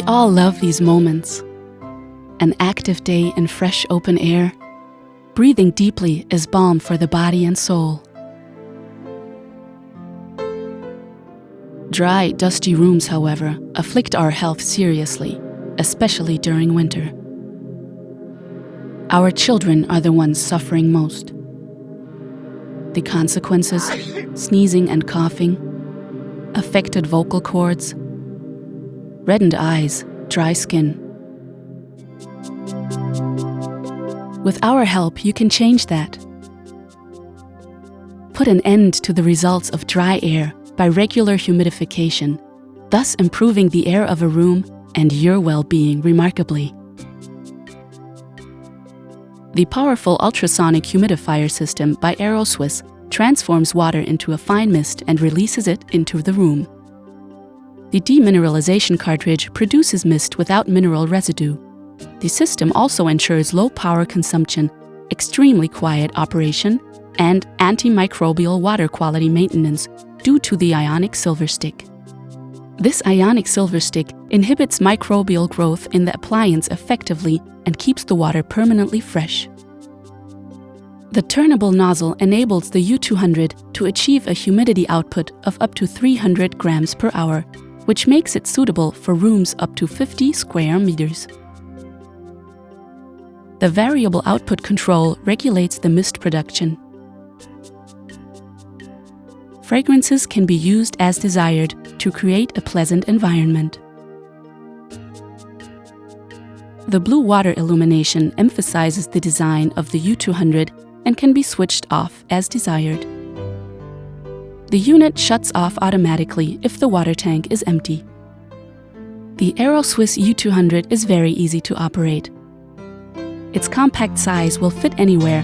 all love these moments. An active day in fresh open air. Breathing deeply is balm for the body and soul. Dry, dusty rooms, however, afflict our health seriously, especially during winter. Our children are the ones suffering most. The consequences: sneezing and coughing, affected vocal cords, reddened eyes, dry skin. With our help, you can change that. Put an end to the results of dry air by regular humidification, thus improving the air of a room and your well-being remarkably. The powerful ultrasonic humidifier system by Aeroswiss transforms water into a fine mist and releases it into the room. The demineralization cartridge produces mist without mineral residue. The system also ensures low power consumption, extremely quiet operation, and antimicrobial water quality maintenance due to the ionic silver stick. This ionic silver stick inhibits microbial growth in the appliance effectively and keeps the water permanently fresh. The turnable nozzle enables the U200 to achieve a humidity output of up to 300 grams per hour, which makes it suitable for rooms up to 50 square meters. The variable output control regulates the mist production. Fragrances can be used as desired to create a pleasant environment. The blue water illumination emphasizes the design of the U200 and can be switched off as desired. The unit shuts off automatically if the water tank is empty. The Aeroswiss U200 is very easy to operate. Its compact size will fit anywhere,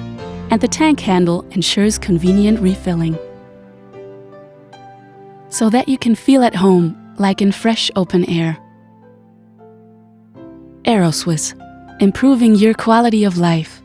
and the tank handle ensures convenient refilling. So that you can feel at home, like in fresh open air. Aeroswiss, improving your quality of life.